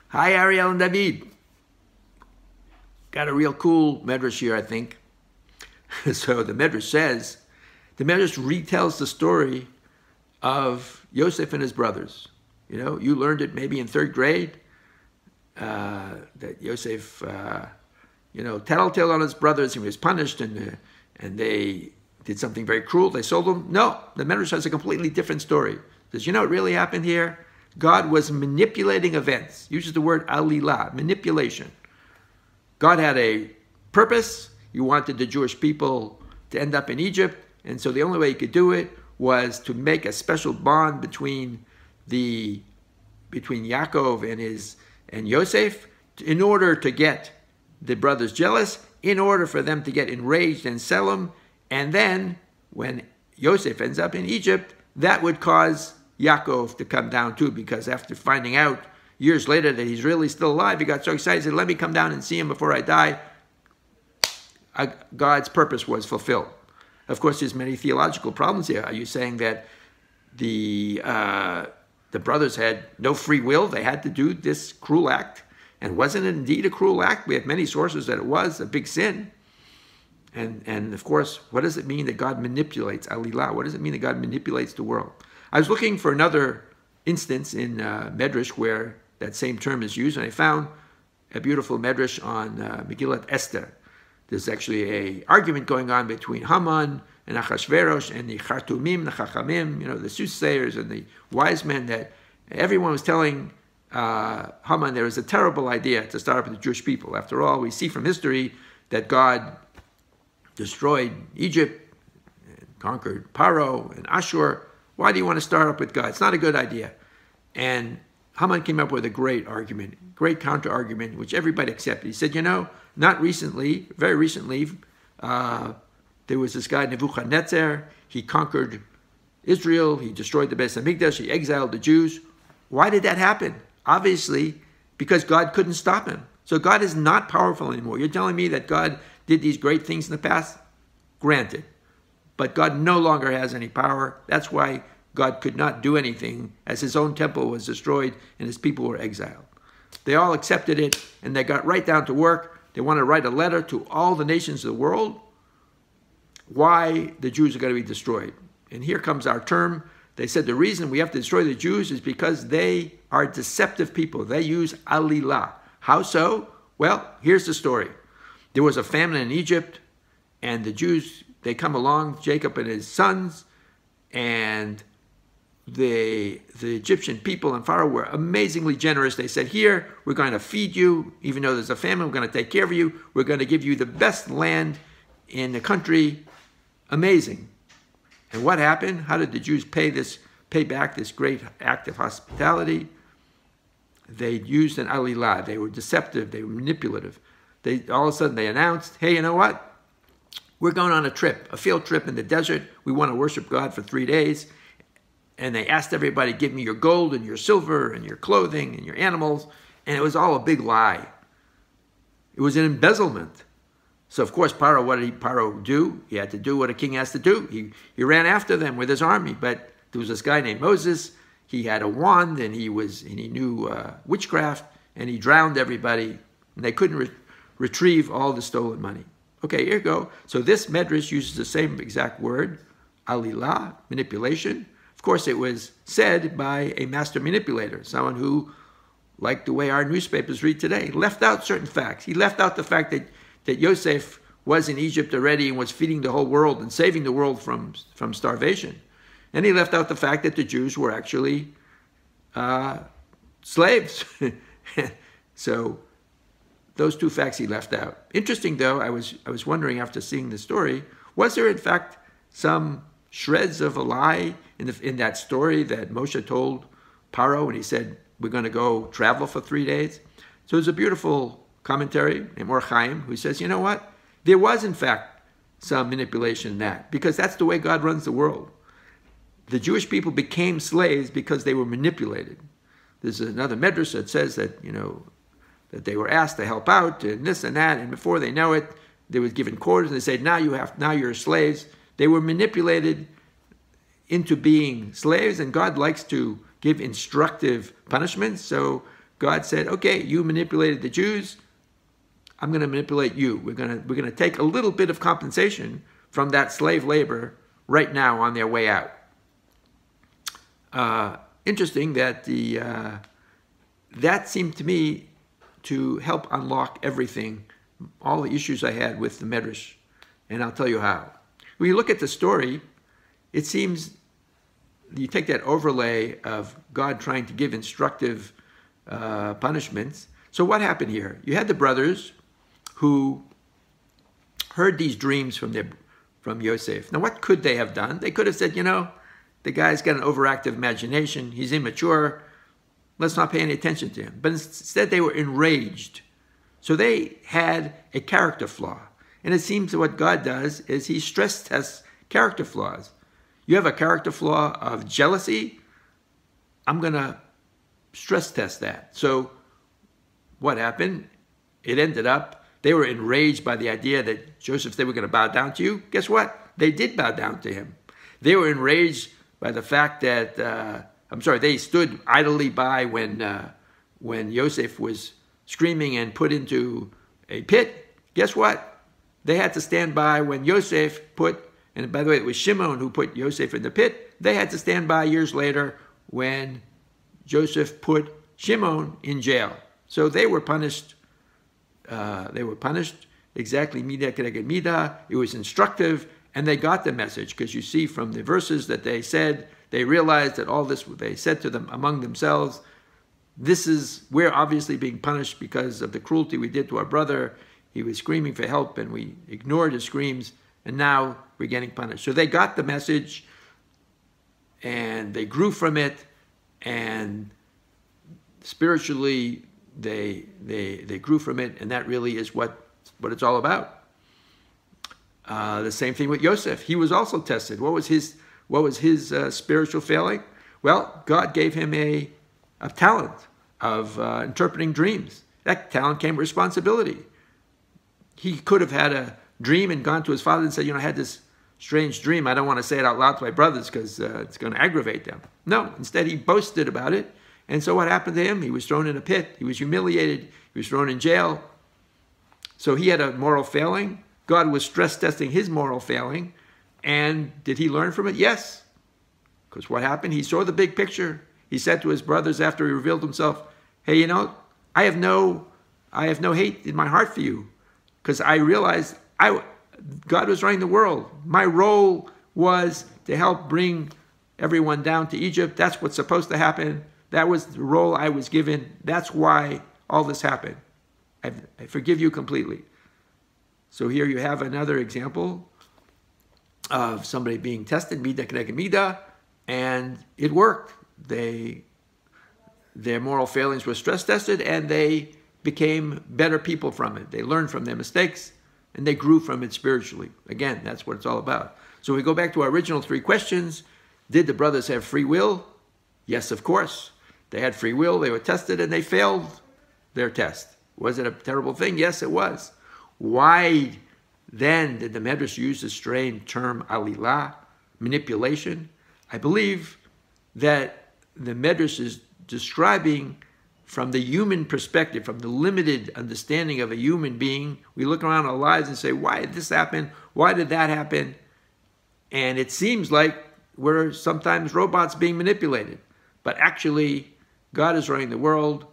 Hi, Ariel and David. Got a real cool Midrash here, I think. So the Midrash says, the Midrash retells the story of Yosef and his brothers. You know, you learned it maybe in 3rd grade, that Yosef, tattletaled on his brothers. He was punished, and they did something very cruel. They sold him. No, the Midrash has a completely different story. It says, you know what really happened here? God was manipulating events. Uses the word alilah, manipulation. God had a purpose. He wanted the Jewish people to end up in Egypt, and so the only way he could do it was to make a special bond between Yaakov and Yosef, in order to get the brothers jealous, in order for them to get enraged and sell him, and then when Yosef ends up in Egypt, that would cause Yaakov to come down too, because after finding out years later that he's really still alive, he got so excited, he said, let me come down and see him before I die. God's purpose was fulfilled. Of course, there's many theological problems here. Are you saying that the brothers had no free will? They had to do this cruel act? And wasn't it indeed a cruel act? We have many sources that it was a big sin. And of course, what does it mean that God manipulates alilah? What does it mean that God manipulates the world? I was looking for another instance in Midrash where that same term is used, and I found a beautiful Midrash on Megillat Esther. There's actually an argument going on between Haman and Achashverosh and the Chartumim, the Chachamim, the soothsayers and the wise men, that everyone was telling Haman there was a terrible idea to start up with the Jewish people. After all, we see from history that God destroyed Egypt, and conquered Paro and Ashur. Why do you want to start up with God? It's not a good idea. And Haman came up with a great argument, great counter-argument, which everybody accepted. He said, not recently, very recently, there was this guy, Nebuchadnezzar. He conquered Israel. He destroyed the Beis Hamikdash. He exiled the Jews. Why did that happen? Obviously, because God couldn't stop him. So God is not powerful anymore. You're telling me that God did these great things in the past? Granted. But God no longer has any power. That's why God could not do anything, as his own temple was destroyed and his people were exiled. They all accepted it, and they got right down to work. They want to write a letter to all the nations of the world why the Jews are going to be destroyed. And here comes our term. They said the reason we have to destroy the Jews is because they are deceptive people. They use alilah. How so? Well, here's the story. There was a famine in Egypt, and the Jews, they come along, Jacob and his sons, and the Egyptian people and Pharaoh were amazingly generous. They said, here, we're going to feed you. Even though there's a famine, we're going to take care of you. We're going to give you the best land in the country. Amazing. And what happened? How did the Jews pay back this great act of hospitality? They used an alilah. They were deceptive. They were manipulative. All of a sudden, they announced, hey, you know what? We're going on a trip, a field trip in the desert. We want to worship God for 3 days. And they asked everybody, give me your gold and your silver and your clothing and your animals. And it was all a big lie. It was an embezzlement. So, of course, Paro, what did Paro do? He had to do what a king has to do. He ran after them with his army. But there was this guy named Moses. He had a wand, and he knew witchcraft, and he drowned everybody. And they couldn't retrieve all the stolen money. Okay, here you go. So this Midrash uses the same exact word, alilah, manipulation. Of course, it was said by a master manipulator, someone who, like the way our newspapers read today, left out certain facts. He left out the fact that Yosef was in Egypt already and was feeding the whole world and saving the world from starvation. And he left out the fact that the Jews were actually slaves. So those two facts he left out. Interesting, though, I was wondering after seeing the story, was there in fact some shreds of a lie in that story that Moshe told Paro when he said, we're going to go travel for 3 days? So there's a beautiful commentary named Or Chaim who says, you know what? There was in fact some manipulation in that, because that's the way God runs the world. The Jewish people became slaves because they were manipulated. There's another Midrash that says that, that they were asked to help out and this and that, and before they know it, they were given quarters, and they said, now you're slaves. They were manipulated into being slaves, and God likes to give instructive punishments. So God said, okay, you manipulated the Jews. I'm going to manipulate you. We're going to take a little bit of compensation from that slave labor right now on their way out. Interesting that that seemed to me to help unlock everything, all the issues I had with the Midrash, and I'll tell you how. When you look at the story, it seems you take that overlay of God trying to give instructive punishments. So what happened here? You had the brothers who heard these dreams from Yosef. Now, what could they have done? They could have said, the guy's got an overactive imagination. He's immature. Let's not pay any attention to him. But instead, they were enraged. So they had a character flaw. And it seems that what God does is he stress tests character flaws. You have a character flaw of jealousy, I'm going to stress test that. So what happened? It ended up, they were enraged by the idea that Joseph said, we're going to bow down to you. Guess what? They did bow down to him. They were enraged by the fact that, they stood idly by when Joseph was screaming and put into a pit. Guess what? They had to stand by when Joseph and by the way, it was Shimon who put Joseph in the pit. They had to stand by years later when Joseph put Shimon in jail. So they were punished. Exactly, midah keneged midah. It was instructive, and they got the message, because you see from the verses that they said, they realized that all this, they said to them among themselves, we're obviously being punished because of the cruelty we did to our brother. He was screaming for help, and we ignored his screams, and now we're getting punished. So they got the message, and they grew from it, and spiritually they grew from it, and that really is what it's all about. The same thing with Yosef. He was also tested. What was his spiritual failing? Well, God gave him a talent of interpreting dreams. That talent came with responsibility. He could have had a dream and gone to his father and said, I had this strange dream. I don't want to say it out loud to my brothers because it's going to aggravate them. No, instead he boasted about it. And so what happened to him? He was thrown in a pit. He was humiliated. He was thrown in jail. So he had a moral failing. God was stress testing his moral failing. And did he learn from it? Yes. Because what happened? He saw the big picture. He said to his brothers after he revealed himself, hey, I have no hate in my heart for you, because I realized God was running the world. My role was to help bring everyone down to Egypt. That's what's supposed to happen. That was the role I was given. That's why all this happened. I forgive you completely. So here you have another example of somebody being tested, midah keneged midah, and it worked. Their moral failings were stress tested, and they became better people from it. They learned from their mistakes, and they grew from it spiritually. Again, that's what it's all about. So we go back to our original three questions. Did the brothers have free will? Yes, of course. They had free will. They were tested, and they failed their test. Was it a terrible thing? Yes, it was. Why then did the Midrash use the strange term alilah, manipulation? I believe that the Midrash is describing from the human perspective, from the limited understanding of a human being. We look around our lives and say, why did this happen? Why did that happen? And it seems like we're sometimes robots being manipulated. But actually, God is running the world,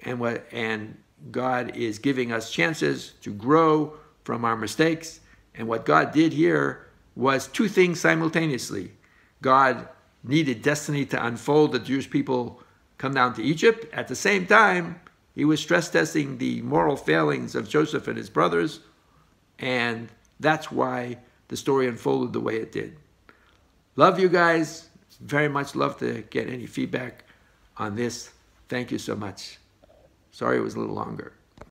and God is giving us chances to grow from our mistakes. And what God did here was two things simultaneously. God needed destiny to unfold, the Jewish people come down to Egypt. At the same time, he was stress testing the moral failings of Joseph and his brothers, and that's why the story unfolded the way it did. Love you guys. Very much love to get any feedback on this. Thank you so much. Sorry it was a little longer.